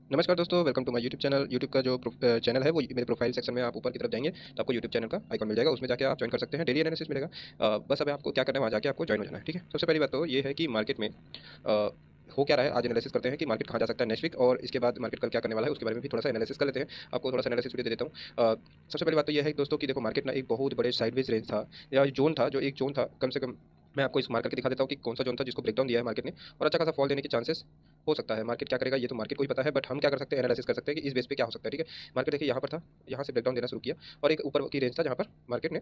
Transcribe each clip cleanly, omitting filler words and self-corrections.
नमस्कार दोस्तों, welcome to my YouTube channel. YouTube का जो चैनल है वो मेरे प्रोफाइल सेक्शन में आप ऊपर की तरफ जाएंगे तो आपको यूट्यूब चैनल का आइकन मिल जाएगा। उसमें जाके आप ज्वाइन कर सकते हैं, डेली एनालिसिस मिलेगा। बस अब आपको क्या करना है, वहाँ जाके आपको ज्वाइन हो जाना है। ठीक है, सबसे पहली बात तो ये है कि मार्केट में हो क्या रहा है। आज एनालिसिस करते हैं कि मार्केट कहाँ जा सकता है नेक्स्ट वीक, और इसके बाद मार्केट कल क्या करने वाला है उसके बारे में भी थोड़ा सा एनालिसिस कर लेते हैं। आपको थोड़ा सा एनालिसिस वीडियो दे देता हूँ। सबसे पहली बात तो ये है दोस्तों कि देखो, मार्केट ना एक बहुत बड़े साइडवेज रेंज था या जोन था, जो एक जोन था कम से कम। मैं आपको इस मार्क करके दिखा देता हूँ कि कौन सा जोन था जिसको ब्रेकडाउन दिया है मार्केट ने, और अच्छा खासा फॉल देने के चांसेस हो सकता है। मार्केट क्या करेगा ये तो मार्केट को ही पता है, बट हम क्या कर सकते हैं, एनालिसिस कर सकते हैं कि इस बेस पे क्या हो सकता है। ठीक है, मार्केट देखिए यहाँ पर था, यहाँ से ब्रेकडाउन देना शुरू किया और एक ऊपर की रेंज था जहाँ पर मार्केट ने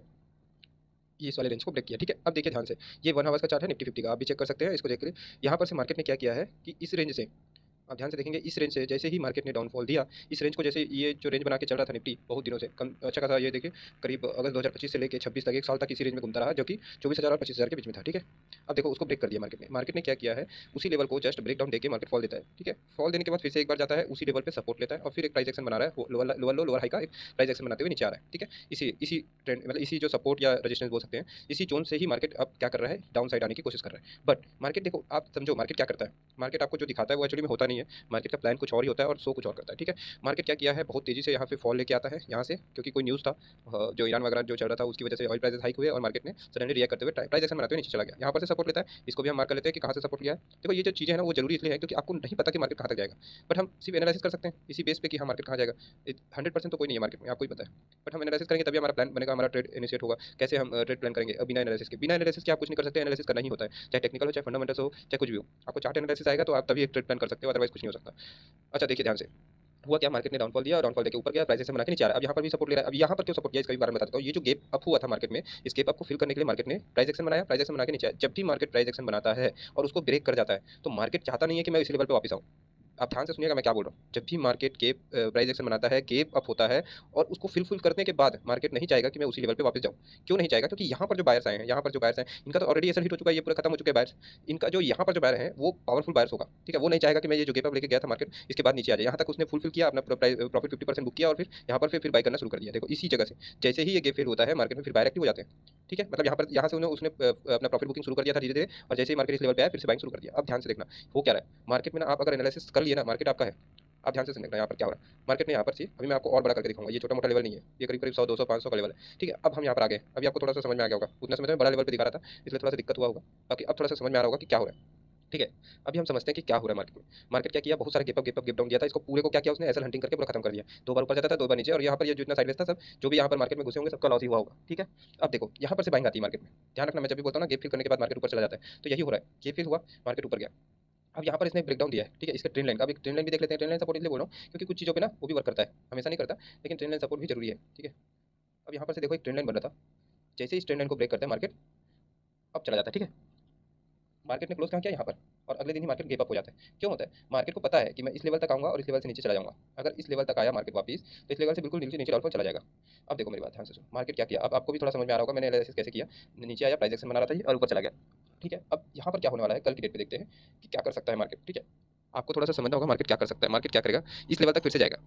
ये इस वाले रेंज को ब्रेक किया। ठीक है, अब देखिए ध्यान से, ये 1 आवर्स का चार्ट है निफ्टी 50 का, आप भी चेक कर सकते हैं इसको देखिए। यहाँ पर से मार्केट ने क्या किया है कि इस रेंज से, आप ध्यान से देखेंगे, इस रेंज से जैसे ही मार्केट ने डाउनफॉल दिया, इस रेंज को जैसे ये जो रेंज बना के चल रहा था निफ्टी बहुत दिनों से, कम अच्छा खासा, ये देखिए करीब अगस्त 2025 से लेकर 26 तक, एक साल तक इसी रेंज में घूमता रहा, जो कि 24,000 और 25,000 के बीच में था। ठीक है, अब देखो उसको ब्रेक कर दिया मार्केट ने क्या किया है, उसी लेवल को जस्ट ब्रेक डाउन देकर मार्केट फॉल देता है। ठीक है, फॉल देने के बाद फिर से एक बार जाता है उसी लेवल पे सपोर्ट लेता है और फिर एक प्राइस एक्शन बना रहा है, लोअर लो लोअर हाई का एक प्राइस एक्शन बनाते हुए नीचे आ रहा है। ठीक है, इसी इसी ट्रेंड मतलब इसी जो सपोर्ट या रेजिस्टेंस बोल सकते हैं, इसी जोन से ही मार्केट अब क्या कर रहा है, डाउन साइड आने की कोशिश कर रहा है। बट मार्केट देखो, आप समझो मार्केट क्या करता है, मार्केट आपको जो दिखाता है वो एक्चुअली में होता नहीं है। मार्केट का प्लान कुछ और ही होता है और शो कुछ और करता है। ठीक है, मार्केट क्या किया है, बहुत तेजी से यहाँ पे फॉल लेके आता है यहाँ से, क्योंकि कोई न्यूज़ था जो ईरान वगैरह जो चल रहा था उसकी वजह से ऑयल प्राइसेस हाइक हुए और मार्केट ने सडनली रिएक्ट करते हुए प्राइस एक्शन बनाते हुए नीचे चला गया। यहाँ पर से सपोर्ट लेता है, इसको भी हम मार्क कर लेते हैं कि कहाँ से सपोर्ट लिया है। देखो ये जो चीज़ें है ना वो जरूरी इसलिए है क्योंकि आपको नहीं पता कि मार्केट कहाँ तक जाएगा, बट हम सिर्फ एनालिसिस कर सकते हैं इसी बेस पे कि हाँ मार्केट कहाँ जाएगा। 100% तो कोई नहीं है मार्केट में, आपको ही पता है, बट हम एनालिसिस करेंगे तभी हमारा प्लान बनेगा, हमारा ट्रेड इनिशिएट होगा। कैसे हम ट्रेड प्लान करेंगे बिना एनालिसिस के, बिना एनालिसिस के आप कुछ नहीं कर सकते। एनालिसिस करना ही होता है, चाहे टेक्निकल हो, चाहे फंडामेंटल्स हो, चाहे कुछ भी हो। आपको चार्ट एनालिसिस आएगा तो आप तभी एक ट्रेड प्लान कर सकते हो, अदरवाइज कुछ नहीं हो सकता। अच्छा देखिए ध्यान से, हुआ क्या, मार्केट ने डाउनफॉल दिया और डाउनफॉल देके ऊपर गया, प्राइस से बना के नीचे आ रहा है। अब यहाँ पर भी सपोर्ट ले रहा है। अब यहाँ पर क्यों सपोर्ट किया इसका भी बारे में बता देता हूँ। ये जो गैप अप हुआ था मार्केट में, इस गैप अप को फिल करने के लिए मार्केट ने प्राइस एक्शन बनाया, प्राइस एक्शन बना के नीचे आया। जब भी मार्केट प्राइस एक्शन बनाता है और उसको ब्रेक कर जाता है तो मार्केट चाहता नहीं है कि मैं इस लेवल पे वापस आऊँ। आप ध्यान से सुनिएगा मैं क्या बोल रहा हूँ। जब भी मार्केट गेप प्राइस एक्शन बनाता है, गेप अप होता है और उसको फिल करने के बाद मार्केट नहीं चाहेगा कि मैं उसी लेवल पे वापस जाऊँ। क्यों नहीं चाहेगा, क्योंकि यहाँ पर जो बायर्स आए हैं, यहाँ पर जो बायर्स हैं, इनका तो ऑलरेडी एसएल हिट हो चुका है, ये पूरा खत्म हो चुके हैं बायर्स। इनका जो यहाँ पर जो बायर है वो पावरफुल बायर्स होगा। ठीक है, वो नहीं चाहेगा कि मैं ये जो गेप अप लेके गया था मार्केट इसके बाद नीचे आ जाए। यहाँ तक उसने फुलफिल किया, अपना प्रॉफिट 50% बुक किया और फिर यहाँ पर फिर बाय करना शुरू कर दिया। देखो इसी जगह से जैसे ही ये गेप फिल होता है मार्केट में फिर बायर एक्टिव हो जाते हैं। ठीक है, मतलब यहाँ से उन्होंने उसने अपना प्रॉफिट बुकिंग शुरू कर दिया था धीरे धीरे, और जैसे ही मार्केट इस लेवल पे आया फिर से बाइंग शुरू कर दिया। अब ध्यान से देखना हो क्या रहा है मार्केट में ना, आप अगर एनालिसिस कर लिए ना, मार्केट आपका है। आप ध्यान से सुनिएगा यहाँ पर क्या हो रहा है, मार्केट ने यहाँ पर से अभी मैं आपको और बड़ा करके दिखाऊंगा, ये छोटा मोटा लेवल नहीं है, ये करीब करीब 100 200 500 का लेवल है। ठीक है, अब हम यहाँ पर आ गए, अभी आपको थोड़ा सा समझ में आ गया होगा, उतना समय में बड़ा लेवल पे दिखा रहा था इसलिए थोड़ा सा दिक्कत हुआ होगा, बाकी अब थोड़ा सा समझ में आ रहा होगा कि क्या हो रहा है। ठीक है, अभी हम समझते हैं कि क्या हो रहा है मार्केट में। मार्केट क्या किया, बहुत सारे गेप डाउन किया था, इसको पूरे को क्या किया उसने, एसएल हंटिंग करके पूरा खत्म कर दिया। 2 बार ऊपर जाता था, 2 बार नीचे, और यहाँ पर ये जितना साइडवेज था सब, जो भी यहाँ पर मार्केट में घुसे होंगे सबका लॉस ही हुआ होगा। ठीक है, अब देखो यहाँ पर से बाइंग आती है मार्केट में, ध्यान रखना मैं जब भी बोलता हूँ ना गेप फिल करने के बाद मार्केट ऊपर चला जाता है, तो यही हो रहा है, गेप फिल हुआ मार्केट ऊपर गया। अब यहाँ पर इसने ब्रेकडाउन दिया है। ठीक है, इसके ट्रेंड लाइन का, अब एक ट्रेंड लाइन भी देख लेते हैं। ट्रेंड लाइन सपोर्ट इसलिए बोल रहा हूँ क्योंकि कुछ चीज़ों पे ना वो भी वर्क करता है, हमेशा नहीं करता, लेकिन ट्रेंड लाइन सपोर्ट भी जरूरी है। ठीक है, अब यहाँ पर से देखो एक ट्रेंड लाइन बन रहा था, जैसे ही इस ट्रेंड लाइन को ब्रेक करता है मार्केट अब चला जाता है। ठीक है, मार्केट ने क्लोज कहाँ किया यहाँ पर, और अगले दिन ही मार्केट गेप अप हो जाता है। क्यों होता है, मार्केट को पता है कि मैं इस लेवल तक आऊंगा और इस लेवल से नीचे चला जाऊंगा। अगर इस लेवल तक आया मार्केट वापस तो इस लेवल से बिल्कुल नीचे नीचे डाउनफॉल चला जाएगा। अब देखो मेरी बात ध्यान से सुनो, मार्केट क्या किया, अब आपको भी थोड़ा समझ में आ रहा होगा मैंने एनालिसिस कैसे किया। नीचे आया, प्राइस एक्शन बना रहा था ये और ऊपर चला गया। ठीक है, अब यहाँ पर क्या होने वाला है, कल की डेट पे देखते हैं कि क्या कर सकता है मार्केट। ठीक है, आपको थोड़ा सा समझना होगा मार्केट क्या कर सकता है। मार्केट क्या करेगा, इस लेवल तक फिर से जाएगा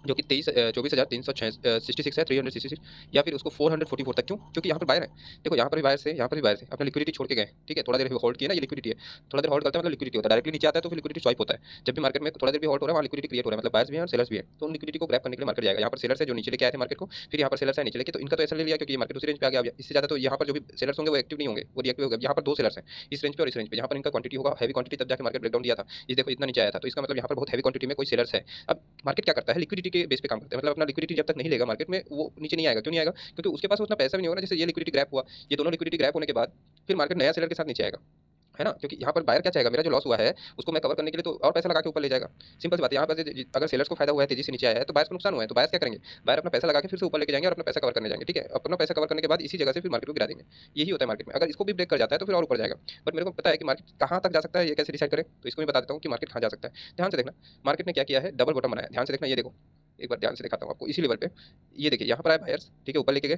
जो कि 24,366 है, 366, या फिर उसको 444 तक। क्यों, क्योंकि यहाँ पर बायर है। देखो यहाँ पर भी बायर से, यहाँ पर भी बायर से अपना लिक्विडिटी छोड़ के गए। ठीक है, थोड़ा देर होल्ड किया ना, ये लिक्विडिटी है, थोड़ा देर होल्ड करता है मतलब लिक्विडिटी होता है, डायरेक्टली नीचे आता है तो फिर लिक्विडिटी स्वाइप होता है। जब भी मार्केट में थोड़ा देर भी होल्ड हो रहा है वहाँ लिक्विडिटी क्रिएट हो रहा है, मतलब बायर्स भी हैं और सेलर्स भी हैं, तो उन लिक्विडिटी को ग्रैब करने के लिए मार्केट जाएगा। यहाँ पर सेलर्स है जो नीचे लेके आए थे मार्केट को, फिर यहाँ पर सेलर्स है नीचे लेके, तो इनका तो ऐसा ले लिया क्योंकि मार्केट उसी रेंज पे आ गया। इससे ज्यादा तो यहाँ पर जो भी सेलर्स होंगे वो एक्टिव नहीं होंगे, वो रिएक्टिव होगा। यहाँ पर 2 सेलर्स हैं इस रेंज पे और इस रेंज पे, यहाँ पर इनका क्वांटिटी होगा हैवी क्वांटिटी, तब जाके मार्केट ब्रेकडाउन दिया था। ये देखो इतना नीचे आया था, तो इसका मतलब यहाँ पर बहुत हैवी क्वांटिटी में कोई सेलर्स है। अब मार्केट क्या करता है, लिक्विडिटी के बेस पे काम करता है, मतलब अपना लिक्विडिटी जब तक नहीं लेगा मार्केट में वो नीचे नहीं आएगा। क्यों नहीं आएगा, क्योंकि उसके पास उतना पैसा भी नहीं होगा। जैसे ये लिक्विडिटी ग्रैप हुआ, ये दोनों लिक्विडिटी ग्रैप होने के बाद फिर मार्केट नया सेलर के साथ नीचे आएगा, है ना, क्योंकि यहाँ पर बायर क्या चाहेगा, मेरा जो लॉस हुआ है उसको मैं कवर करने के लिए तो और पैसा लगा के ऊपर ले जाएगा। सिंपल सी बात है, यहाँ पर अगर सेलर्स को फायदा हुआ है, तेजी से नीचे आया है, तो बायर्स को नुकसान हुआ है, तो बायर्स क्या करेंगे, बायर अपना पैसा लगा के फिर से ऊपर लेके जाएंगे और अपना पैसा कवर करने जाएंगे। ठीक है, अपना पैसा कवर करने के बाद इसी जगह से फिर मार्केट को गिरा देंगे। यही होता है मार्केट में, अगर इसको भी ब्रेक कर जाता है तो फिर और ऊपर जाएगा। बट मेरे को पता है कि मार्केट कहाँ तक जा सकता है, ये कैसे डिसाइड करें, तो इसको मैं बता देता हूँ कि मार्केट कहाँ जा सकता है। ध्यान से देखना, मार्केट ने क्या किया है, डबल बॉटम बनाया। ध्यान से देखना, ये देखो एक बार ध्यान से दिखाता हूँ आपको इसी लेवल पे। ये देखिए यहाँ पर आए बायर्स, ठीक है, ऊपर लेके गए,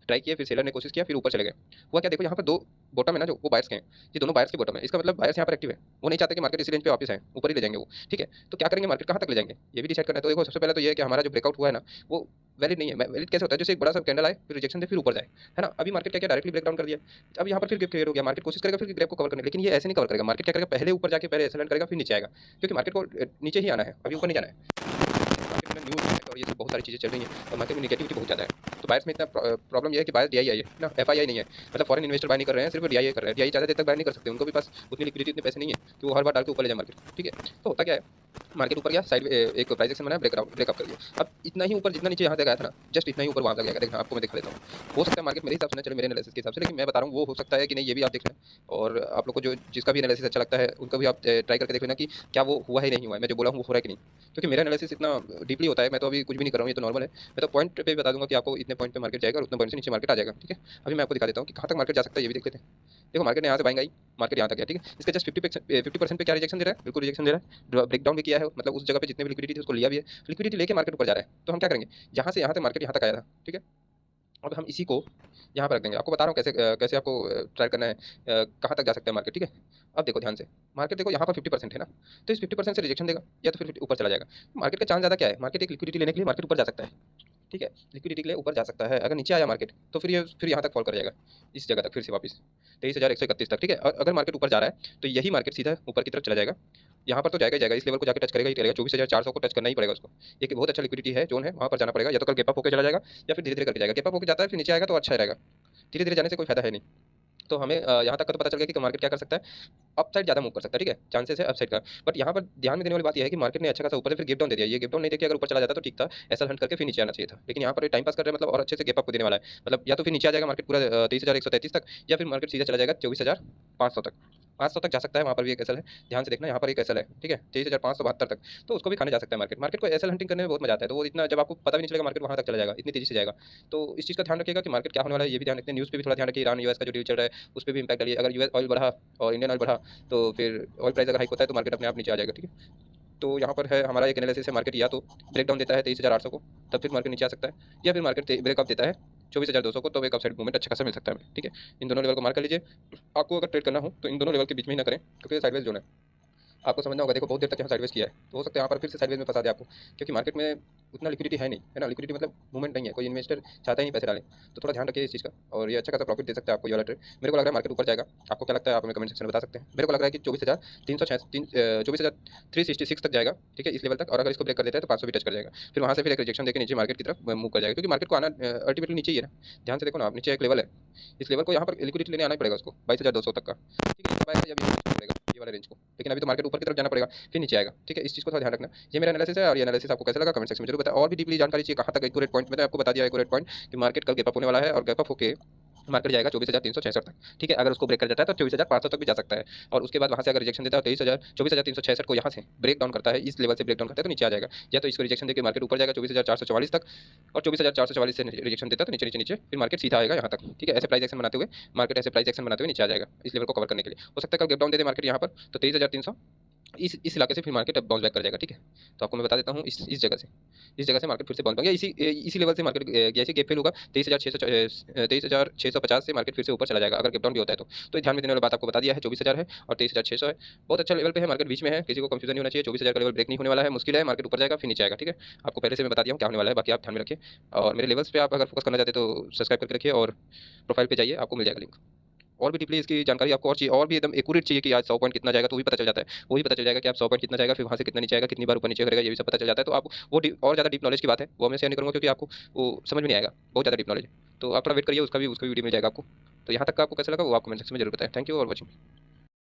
ट्राई किया, फिर सेलर ने कोशिश किया, फिर ऊपर चले गए। हुआ क्या, देखो यहाँ पर 2 बॉटम है ना, जो वो बायर्स के हैं, ये दोनों बायर्स के बॉटम है। इसका मतलब बायर्स यहाँ पर एक्टिव है, वो नहीं चाहते कि मार्केट इसी रेंज पे वापस आए, ऊपर ही ले जाएंगे वो। ठीक है, तो क्या करेंगे, मार्केट कहाँ तक ले जाएंगे ये भी डिसाइड करना है। तो देखो सबसे पहले तो ये है कि हमारा जो ब्रेकआउट हुआ है ना, वो वैलिड नहीं है। वैलिड कैसे होता है, जैसे एक बड़ा सा कैंडल आए फिर रिजेक्शन दे फिर ऊपर जाए, है ना। अभी मार्केट क्या किया, डायरेक्टली ब्रेक डाउन कर दिया। अब यहाँ पर फिर गैप क्लियर हो गया, मार्केट कोशिश करेगा फिर गैप को कवर करने, लेकिन ये ऐसे नहीं कवर करेगा। मार्केट क्या करेगा, पहले ऊपर जाके पहले एसएल करेगा फिर नीचे आएगा, क्योंकि मार्केट को नीचे ही आना है, अभी ऊपर नहीं जाना है। मार्केट में न्यूज़ और ये सब बहुत सारी चीज़ें चल रही हैं और मार्केट में नेगेटिविटी बहुत ज़्यादा है। तो बायर्स में इतना प्रॉब्लम ये है कि बायर्स डीआईआई है ना, एफआईआई नहीं है। मतलब फॉरेन इन्वेस्टर बाय नहीं कर रहे हैं, सिर्फ डीआईआई कर रहे हैं। डीआईआई ज़्यादा देर तक बाय नहीं कर सकते, उनको भी पास उतनी लिक्विडिटी, इतने पैसे नहीं है कि वो हर बार डाल के ऊपर ले जाए मार्केट, ठीक है। तो होता क्या है, मार्केट ऊपर गया, साइड एक प्राइस एक्शन बना, ब्रेकअप कर दिया। अब इतना ही ऊपर जितना नीचे यहाँ तक आया था ना, जस्ट इतना ही ऊपर वहाँ तक गया। देखना आपको मैं दिखा देता हूँ। हो सकता है मार्केट मेरे हिसाब से ना चले, मेरे एनालिसिस के हिसाब से, लेकिन मैं बता रहा हूँ वो हो सकता है कि नहीं, ये भी आप देख लें। और आप लोग को जो जिसका भी एनालिसिस अच्छा लगता है उनका भी आप ट्राई करके देख लेना कि क्या वो हुआ है नहीं हुआ है, मैं जो बोला हूँ वो हो रहा है कि नहीं। क्योंकि मेरा एनालिसिस इतना डीपली होता है, मैं तो अभी कुछ भी नहीं कर रहा हूँ, ये तो नॉर्मल है। मैं तो पॉइंट पे बता दूंगा कि आपको इतने पॉइंट पे मार्केट जाएगा और उतने पॉइंट से नीचे मार्केट आ जाएगा, ठीक है। अभी मैं आपको दिखा देता हूँ कि कहाँ तक मार्केट जा सकता है, ये भी देख लेते हैं। देखो मार्केट ने यहाँ से बाइंग आई, मार्केट यहाँ तक गया, ठीक है। इसका जस्ट 50% पे क्या रिजेक्शन दे रहा है, बिल्कुल रिजेक्शन दे रहा है। ब्रेकडाउन भी किया है, मतलब उस जगह पे जितने भी लिक्विडिटी थी उसको लिया भी है, लिक्विडिटी लेके मार्केट ऊपर जा रहा है। तो हम क्या करेंगे, यहाँ से यहाँ तक मार्केट यहाँ तक आया था, ठीक है। अब हम इसी को यहाँ पर रख देंगे, आपको बता रहा हूँ कैसे कैसे आपको ट्राई करना है, कहाँ तक जा सकता है मार्केट, ठीक है। अब देखो ध्यान से, मार्केट देखो यहाँ पर 50% है ना, तो इस 50% से रिजेक्शन देगा या तो फिर ऊपर चला जाएगा। मार्केट का चांस ज़्यादा क्या है, मार्केट एक लिक्विडिटी लेने के लिए मार्केट ऊपर जा सकता है, ठीक है। लिक्विडिटी के लिए ऊपर जा सकता है। अगर नीचे आया मार्केट तो फिर ये फिर यहाँ तक फॉल कर जाएगा, इस जगह तक फिर से वापस 23,131 तक, ठीक है। और अगर मार्केट ऊपर जा रहा है तो यही मार्केट सीधा ऊपर की तरफ चला जाएगा, यहाँ पर तो जाएगा ही जाएगा, इस लेवल को जाकर टच करेगा ही करेगा। 24,400 को टच करना ही पड़ेगा उसको। एक बहुत अच्छा लिक्विडिटी है, जोन है, वहाँ पर जाना पड़ेगा। या तो कल गैप अप होकर चला जाएगा या फिर धीरे धीरे करके जाएगा। गैप अप होकर जाता है फिर नीचे आएगा तो अच्छा रहेगा, धीरे धीरे जाने से कोई फायदा है नहीं। तो हमें यहाँ तक का तो पता चल गया कि मार्केट क्या कर सकता है, अप साइड ज़्यादा मूव कर सकता है, ठीक है। चांसेस है अप साइड का। बट यहाँ पर ध्यान में देने वाली बात यह है कि मार्केट ने अच्छा खासा ऊपर से फिर गेप डाउन दे दिया। ये गेप डाउन नहीं देके अगर ऊपर चला जाता तो ठीक था, ऐसा हंट करके फिर नीचे आना चाहिए था। लेकिन यहाँ पर टाइम पास कर रहे हैं, मतलब और अच्छे से गेप अप को देने वाला है। मतलब या तो फिर नीचे आ जाएगा मार्केट पूरा 23,133 तक, या फिर मार्केट सीधा चला जाएगा 24,500 तक। 500 तक जा सकता है, वहाँ पर भी एक एसल है, ध्यान से देखना, यहाँ पर एक एसल है, ठीक है। 23,572 तक, तो उसको भी खाने जा सकता है मार्केट। मार्केट को एसल हंटिंग करने में बहुत मजा आता है, तो वो इतना जब आपको पता भी नहीं चलेगा मार्केट वहाँ तक चला जाएगा, इतनी तेजी से जाएगा। तो इस चीज़ का ध्यान रखिएगा कि मार्केट क्या होने वाला है, ये भी ध्यान रखते हैं। न्यूज़ पे भी थोड़ा ध्यान रखिए, ईरान यूएस का जो डील चल रहा है उस पर भी इंपैक्ट डालिए। अगर यूएस ऑयल बढ़ा और इंडियन ऑयल बढ़ा तो फिर ऑयल प्राइस अगर हाइक होता है तो मार्केट अपने आप नीचे आ जाएगा, ठीक है। तो यहाँ पर है हमारा एक एनालिसिस है, मार्केट या तो ब्रेक डाउन देता है 23,800 को, तब फिर मार्केट नीचे आ सकता है, या फिर मार्केट ब्रेकअप देता है 24,200 को, तो एक अपसाइड मूवमेंट अच्छा खासा मिल सकता है हमें, ठीक है। इन दोनों लेवल को मार्क कर लीजिए। आपको अगर ट्रेड करना हो तो इन दोनों लेवल के बीच में ही ना करें, क्योंकि साइडवेज जोन है, आपको समझना होगा। देखो बहुत देर तक यहाँ साइडवेज किया है, तो हो सकता है यहाँ पर फिर से साइडवेज में फंसा दे आपको, क्योंकि मार्केट में उतना लिक्विडिटी है नहीं, है ना। लिक्विडिटी मतलब मूवमेंट नहीं है, कोई इन्वेस्टर चाहता ही नहीं पैसे डालें। तो थोड़ा ध्यान रखिए इस चीज़ का, और ये अच्छा खासा प्रॉफिट दे सकता है आपको ये वाला ट्रेड। मेरे को लग रहा है मार्केट ऊपर जाएगा, आपको क्या लगता है आप हमें कमेंट सेक्शन में बता सकते हैं। मेरे को लग रहा है कि 24,366 तक जाएगा, ठीक है, इस लेवल तक। और अगर इसको ब्रेक कर देता है तो 500 भी टच कर जाएगा, फिर वहाँ से फिर एक रिजेक्शन देकर नीचे मार्केट की तरफ मूव कर जाएगा, क्योंकि मार्केट को आना अल्टीमेटली नीचे ही है ना। ध्यान से देखो ना आप, नीचे एक लेवल है, इस लेवल को यहाँ पर लिक्विडिटी लेने आना ही पड़ेगा उसको 22,200 तक का, ठीक है। ये वाला रेंज को, लेकिन अभी तो मार्केट ऊपर की तरफ जाना पड़ेगा फिर नीचे आएगा, ठीक है। इस चीज़ को थोड़ा ध्यान रखना। ये मेरा एनालिसिस है, और ये एनालिसिस आपको कैसा लगा कमेंट सेक्शन में जरूर बताएं। और भी डीपली जानकारी चाहिए कहाँ तक एक्यूरेट पॉइंट, मैंने आपको बता दिया एक्यूरेट पॉइंट कि मार्केट कल गैप अप होने वाला है, और गैप अप होके मार्केट जाएगा 24,366 तक, ठीक है। अगर उसको ब्रेक कर जाता है तो 24,500 तक भी जा सकता है, और उसके बाद वहाँ से अगर रिजेक्शन देता है 24,366 को यहाँ से ब्रेक डाउन करता है, इस लेवल से ब्रेक डाउन करता है तो नीचे आ जाएगा। या तो इसको रिजेक्शन देकर मार्केट ऊपर जाएगा 24,444 तक, और 24,444 से रिजेक्शन देता है तो नीचे नीचे नीचे फिर मार्केट सीधा आएगा यहाँ तक, ठीक है। ऐसे प्राइस एक्शन बनाते हुए मार्केट ऐसे प्राइस एक्शन बनाते हुए नीचे आ जाएगा इस लेवल को कवर करने के लिए। हो सकता है कल गैप डाउन दे दे मार्केट यहाँ पर, तो 23,300 इस इलाके से फिर मार्केट अब बाउंस बैक कर जाएगा, ठीक है। तो आपको मैं बता देता हूँ इस जगह से मार्केट फिर से बाउंस बैक, या इसी लेवल से मार्केट जैसे गैप फेल होगा 23,650 से मार्केट फिर से ऊपर चला जाएगा अगर गैप डाउन भी होता है तो ध्यान में देने वाली बात आपको बता दिया है। 24,000 है और 23,600 है, बहुत अच्छा लेवल पे है, मार्केट बीच में है, किसी को कंफ्यूजन नहीं होना चाहिए। 24,000 का लेवल ब्रेक नहीं होने वाला है, मुश्किल है, मार्केट ऊपर जाएगा फिर नीचे आएगा, ठीक है। आपको पहले से मैं बता दिया हूँ क्या होने वाला है, बाकी आप ध्यान में रखिए। और मेरे लेवल्स पे आप अगर फोकस करना चाहते तो सब्सक्राइब करके रखिए, और प्रोफाइल पे जाइए, आपको मिल जाएगा लिंक। और भी डीपली इसकी जानकारी आपको और चाहिए, और भी एकदम एक्यूरेट चाहिए कि आज 100 पॉइंट कितना जाएगा, तो भी पता चल जाता है। वही पता चल जाएगा कि आप 100 पॉइंट कितना जाएगा, फिर वहाँ से कितना नीचे आएगा, कितनी बार ऊपर नीचे करेगा, ये भी सब पता चल जाता है। तो आप वो और ज़्यादा डीप नॉलेज की बात है वो मैं शेयर नहीं करूँगा, क्योंकि आपको वो समझ में नहीं आएगा, बहुत ज़्यादा डीप नॉलेज है। तो आप थोड़ा वेट करिए, उसका भी वीडियो मिल जाएगा आपको। तो यहाँ तक का आपको कैसा लगा वो आप कमेंट सेक्शन में जरूर बताएं। थैंक यू और वॉचिंग।